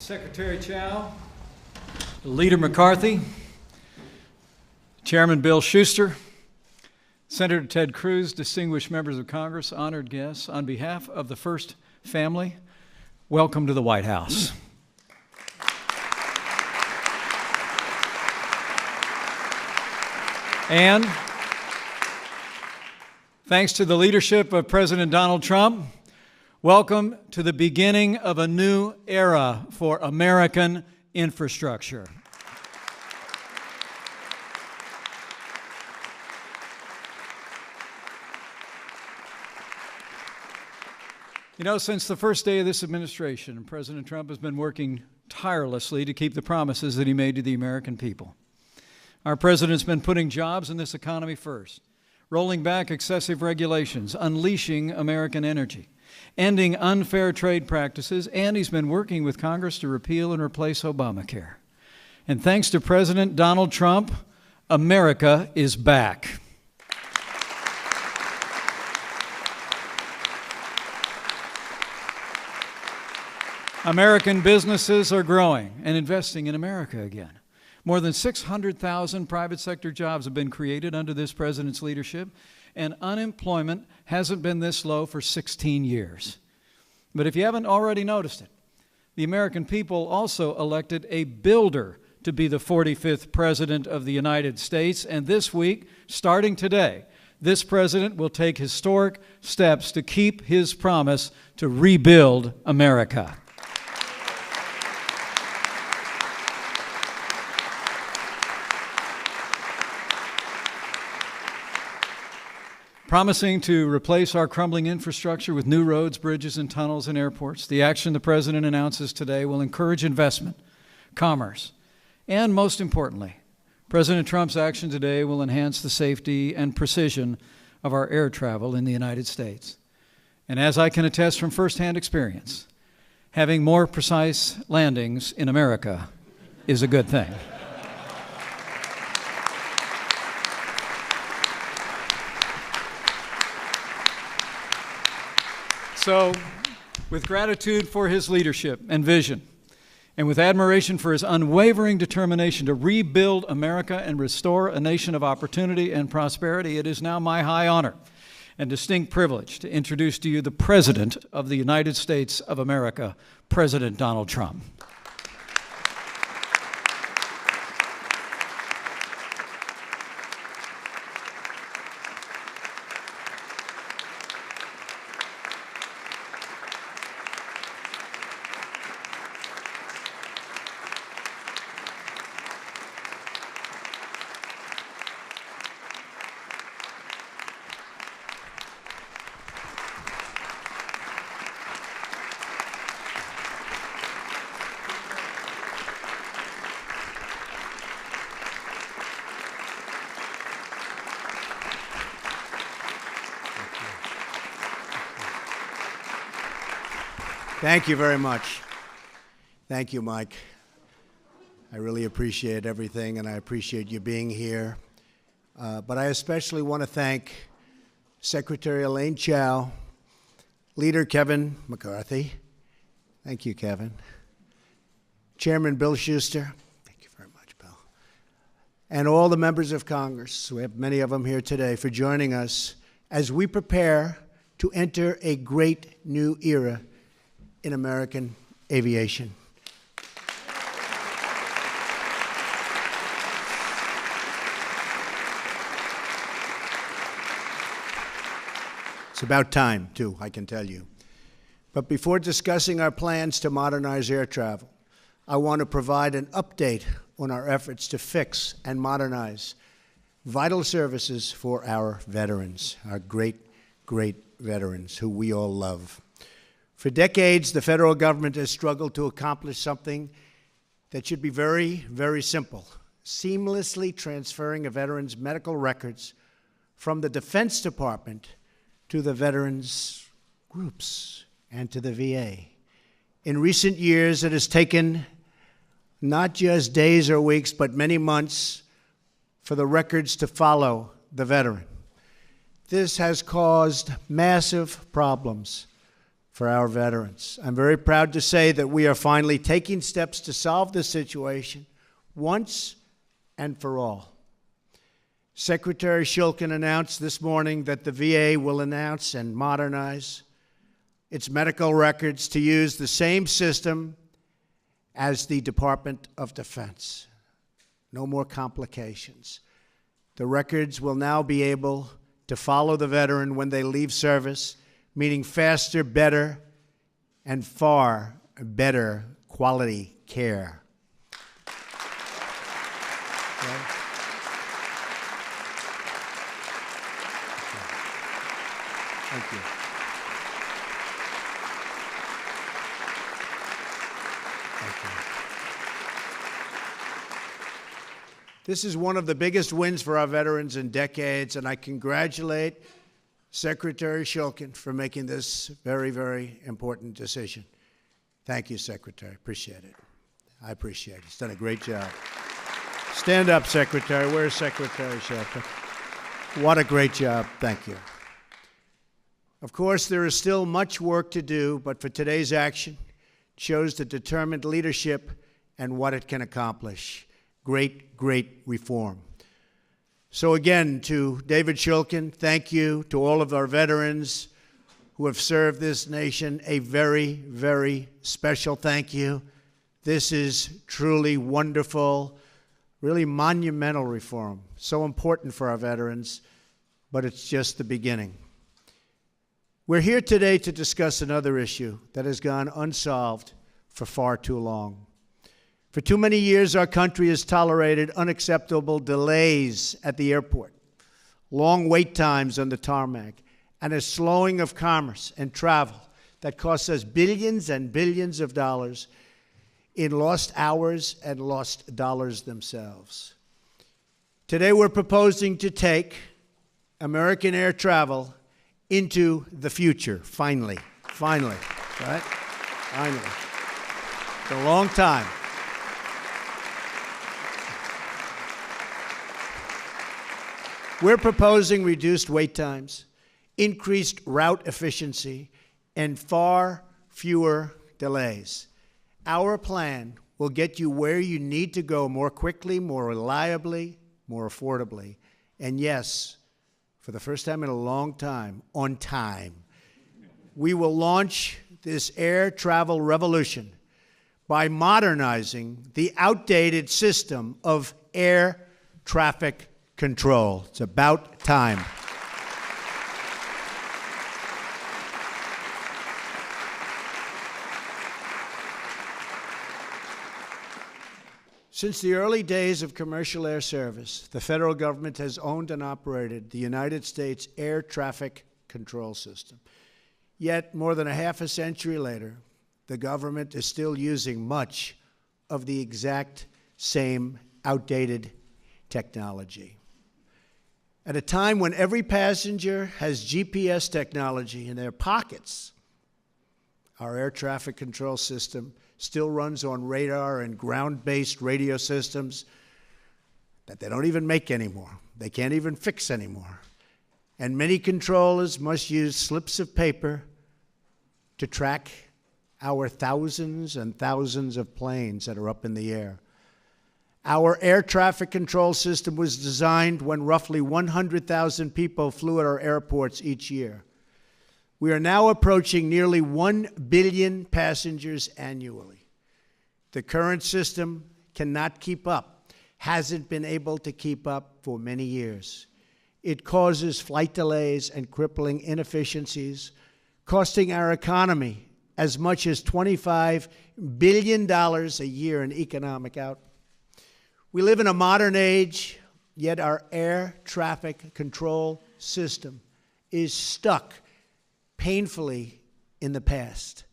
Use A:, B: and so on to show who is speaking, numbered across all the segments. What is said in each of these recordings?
A: Secretary Chao, Leader McCarthy, Chairman Bill Shuster, Senator Ted Cruz, distinguished members of Congress, honored guests, on behalf of the First Family, welcome to the White House. And thanks to the leadership of President Donald Trump, welcome to the beginning of a new era for American infrastructure. You know, since the first day of this administration, President Trump has been working tirelessly to keep the promises that he made to the American people. Our president's been putting jobs in this economy first, rolling back excessive regulations, unleashing American energy, ending unfair trade practices, and he's been working with Congress to repeal and replace Obamacare. And thanks to President Donald Trump, America is back. American businesses are growing and investing in America again. More than 600,000 private sector jobs have been created under this president's leadership, and unemployment hasn't been this low for 16 years. But if you haven't already noticed it, the American people also elected a builder to be the 45th President of the United States, and this week, starting today, this president will take historic steps to keep his promise to rebuild America. Promising to replace our crumbling infrastructure with new roads, bridges, and tunnels and airports, the action the President announces today will encourage investment, commerce, and most importantly, President Trump's action today will enhance the safety and precision of our air travel in the United States. And as I can attest from firsthand experience, having more precise landings in America is a good thing. So, with gratitude for his leadership and vision, and with admiration for his unwavering determination to rebuild America and restore a nation of opportunity and prosperity, it is now my high honor and distinct privilege to introduce to you the President of the United States of America, President Donald Trump.
B: Thank you very much. Thank you, Mike. I really appreciate everything, and I appreciate you being here. But I especially want to thank Secretary Elaine Chao, Leader Kevin McCarthy. Thank you, Kevin. Chairman Bill Shuster. Thank you very much, Bill. And all the members of Congress, we have many of them here today, for joining us as we prepare to enter a great new era in American aviation. It's about time, too, I can tell you. But before discussing our plans to modernize air travel, I want to provide an update on our efforts to fix and modernize vital services for our veterans, our great, great veterans who we all love. For decades, the federal government has struggled to accomplish something that should be very, very simple: seamlessly transferring a veteran's medical records from the Defense Department to the veterans' groups and to the VA. In recent years, it has taken not just days or weeks, but many months for the records to follow the veteran. This has caused massive problems for our veterans. I'm very proud to say that we are finally taking steps to solve this situation once and for all. Secretary Shulkin announced this morning that the VA will announce and modernize its medical records to use the same system as the Department of Defense. No more complications. The records will now be able to follow the veteran when they leave service, meaning faster, better, and far better quality care. Okay. Thank you. This is one of the biggest wins for our veterans in decades, and I congratulate Secretary Shulkin for making this very, very important decision. Thank you, Secretary. Appreciate it. I appreciate it. He's done a great job. Stand up, Secretary. Where's Secretary Shulkin? What a great job. Thank you. Of course, there is still much work to do, but for today's action, it shows the determined leadership and what it can accomplish. Great, great reform. So again, to David Shulkin, thank you. To all of our veterans who have served this nation, a very, very special thank you. This is truly wonderful, really monumental reform. So important for our veterans, but it's just the beginning. We're here today to discuss another issue that has gone unsolved for far too long. For too many years, our country has tolerated unacceptable delays at the airport, long wait times on the tarmac, and a slowing of commerce and travel that costs us billions and billions of dollars in lost hours and lost dollars themselves. Today, we're proposing to take American air travel into the future, finally, right? Finally. It's a long time. We're proposing reduced wait times, increased route efficiency, and far fewer delays. Our plan will get you where you need to go more quickly, more reliably, more affordably, and yes, for the first time in a long time, on time. We will launch this air travel revolution by modernizing the outdated system of air traffic control. It's about time. Since the early days of commercial air service, the federal government has owned and operated the United States air traffic control system. Yet, more than a half a century later, the government is still using much of the exact same outdated technology. At a time when every passenger has GPS technology in their pockets, our air traffic control system still runs on radar and ground-based radio systems that they don't even make anymore. They can't even fix anymore. And many controllers must use slips of paper to track our thousands and thousands of planes that are up in the air. Our air traffic control system was designed when roughly 100,000 people flew at our airports each year. We are now approaching nearly 1 billion passengers annually. The current system cannot keep up, hasn't been able to keep up for many years. It causes flight delays and crippling inefficiencies, costing our economy as much as $25 billion a year in economic output. We live in a modern age, yet our air traffic control system is stuck painfully in the past.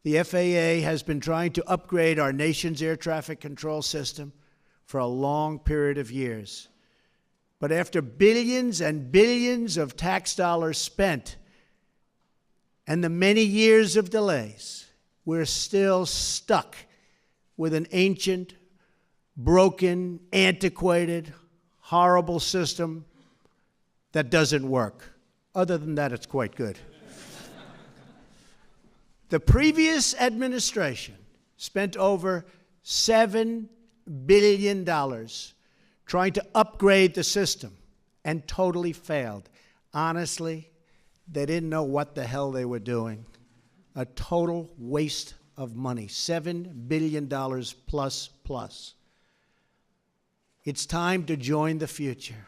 B: The FAA has been trying to upgrade our nation's air traffic control system for a long period of years. But after billions and billions of tax dollars spent and the many years of delays, we're still stuck with an ancient, broken, antiquated, horrible system that doesn't work. Other than that, it's quite good. The previous administration spent over $7 billion trying to upgrade the system and totally failed. Honestly, they didn't know what the hell they were doing. A total waste of money, $7 billion plus. It's time to join the future.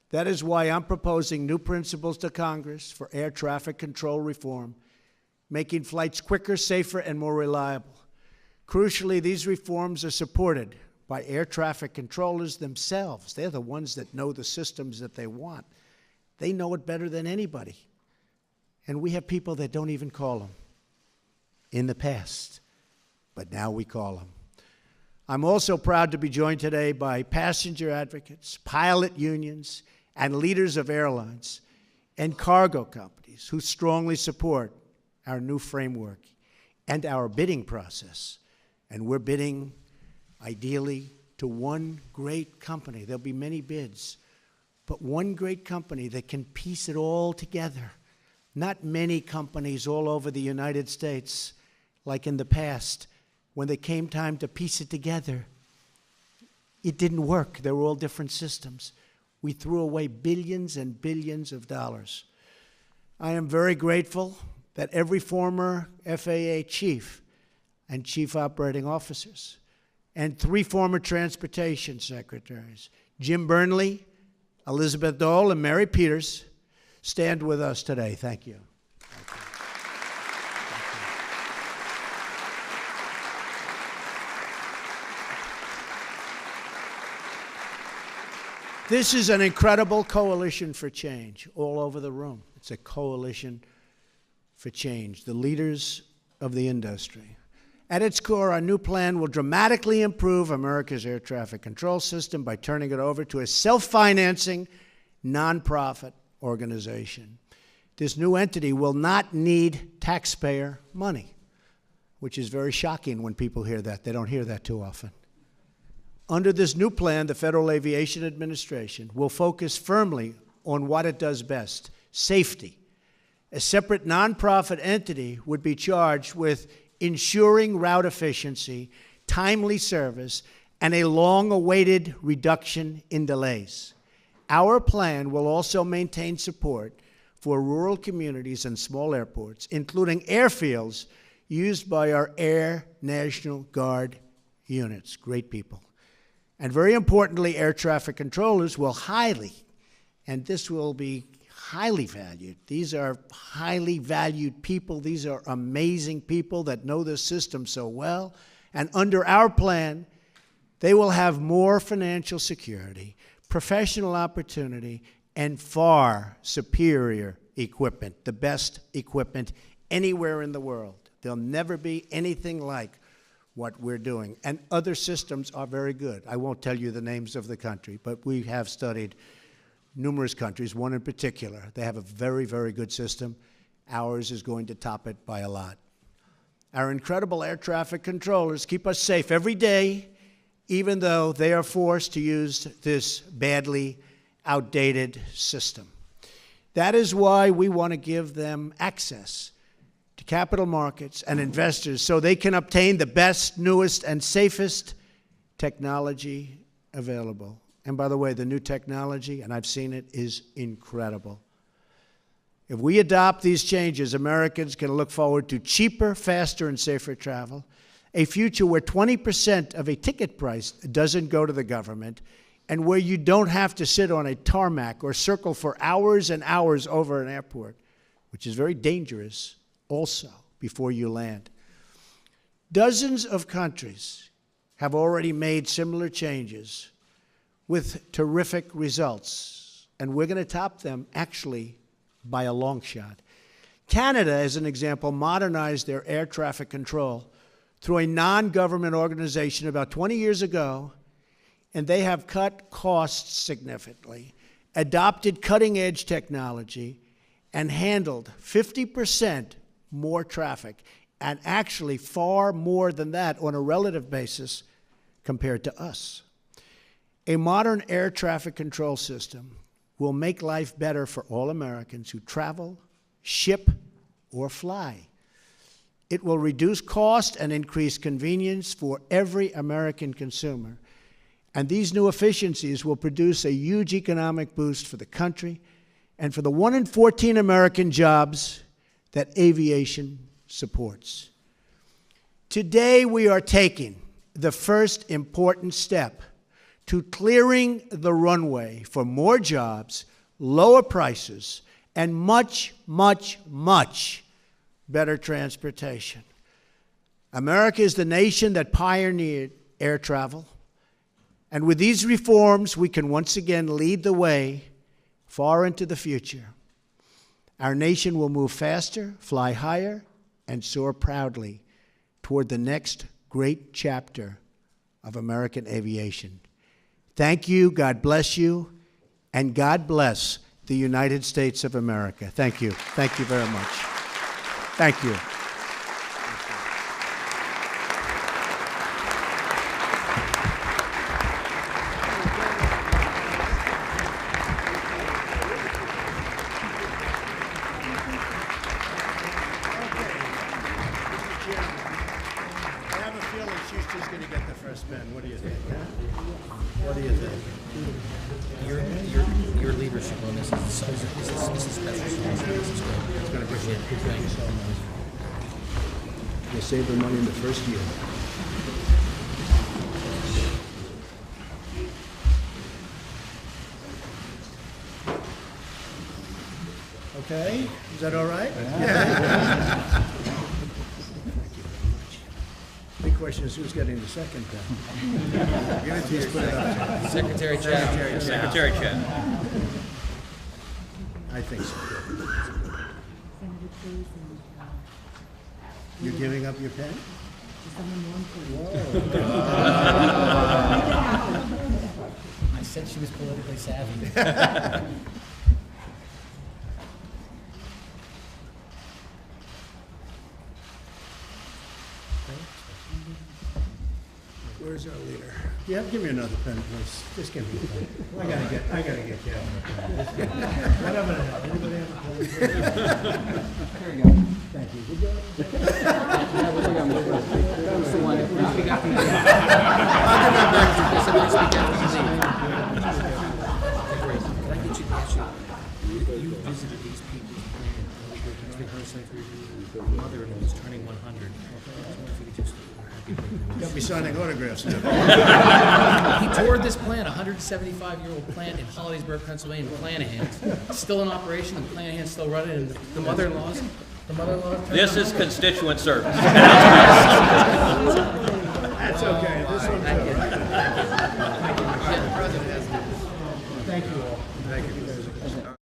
B: That is why I'm proposing new principles to Congress for air traffic control reform, making flights quicker, safer, and more reliable. Crucially, these reforms are supported by air traffic controllers themselves. They're the ones that know the systems that they want. They know it better than anybody. And we have people that don't even call them in the past, but now we call them. I'm also proud to be joined today by passenger advocates, pilot unions, and leaders of airlines and cargo companies who strongly support our new framework and our bidding process. And we're bidding, ideally, to one great company. There'll be many bids, but one great company that can piece it all together. Not many companies all over the United States, like in the past, when they came time to piece it together, it didn't work. They were all different systems. We threw away billions and billions of dollars. I am very grateful that every former FAA chief and chief operating officers and 3 former transportation secretaries, Jim Burnley, Elizabeth Dole, and Mary Peters, stand with us today. Thank you. This is an incredible coalition for change all over the room. It's a coalition for change, the leaders of the industry. At its core, our new plan will dramatically improve America's air traffic control system by turning it over to a self-financing, nonprofit organization. This new entity will not need taxpayer money, which is very shocking when people hear that. They don't hear that too often. Under this new plan, the Federal Aviation Administration will focus firmly on what it does best, safety. A separate nonprofit entity would be charged with ensuring route efficiency, timely service, and a long-awaited reduction in delays. Our plan will also maintain support for rural communities and small airports, including airfields used by our Air National Guard units. Great people. And very importantly, air traffic controllers will and this will be highly valued. These are highly valued people. These are amazing people that know this system so well. And under our plan, they will have more financial security, professional opportunity, and far superior equipment, the best equipment anywhere in the world. There'll never be anything like what we're doing. And other systems are very good. I won't tell you the names of the country, but we have studied numerous countries, one in particular. They have a very, very good system. Ours is going to top it by a lot. Our incredible air traffic controllers keep us safe every day, even though they are forced to use this badly outdated system. That is why we want to give them access to capital markets and investors so they can obtain the best, newest, and safest technology available. And by the way, the new technology, and I've seen it, is incredible. If we adopt these changes, Americans can look forward to cheaper, faster, and safer travel, a future where 20% of a ticket price doesn't go to the government, and where you don't have to sit on a tarmac or circle for hours and hours over an airport, which is very dangerous also before you land. Dozens of countries have already made similar changes with terrific results, and we're going to top them, actually, by a long shot. Canada, as an example, modernized their air traffic control through a non-government organization about 20 years ago, and they have cut costs significantly, adopted cutting-edge technology, and handled 50% more traffic, and actually far more than that on a relative basis compared to us. A modern air traffic control system will make life better for all Americans who travel, ship, or fly. It will reduce cost and increase convenience for every American consumer. And these new efficiencies will produce a huge economic boost for the country and for the 1 in 14 American jobs that aviation supports. Today, we are taking the first important step to clearing the runway for more jobs, lower prices, and much, much, much better transportation. America is the nation that pioneered air travel, and with these reforms, we can once again lead the way far into the future. Our nation will move faster, fly higher, and soar proudly toward the next great chapter of American aviation. Thank you, God bless you, and God bless the United States of America. Thank you. Thank you very much. Thank you. I have a feeling she's just going to get the first spin. What do you think? Huh? What do you think?
C: Your leadership on this is special. This is special. This is great.
B: It's going to be
C: Appreciate it. Thank you so much.
B: You save the money in the first year. Okay, is that all right? Yeah. Big question is who's getting the second pen? Give it to you. Put it up.
C: Secretary Chad.
D: Secretary Chad.
B: I think so. You're giving up your pen?
C: I said she was politically savvy.
B: Where's our leader? Yeah, give me another pen, please. Just give me a pen. I gotta get Kevin a pen. Whatever the hell. Anybody have a pen? There you go. Thank you. Good job.
C: You visited these people's plan. Mother-in-law is turning 100. I wonder if you could just.
B: Got me signing autographs now.
C: He toured this plant, a 175-year-old plant in Hollidaysburg, Pennsylvania, Planahan. Still in operation, and Planahan's still running, and the mother-in-law's.
D: This is constituent service.
B: That's okay. This one's all right. Thank you all. Thank you.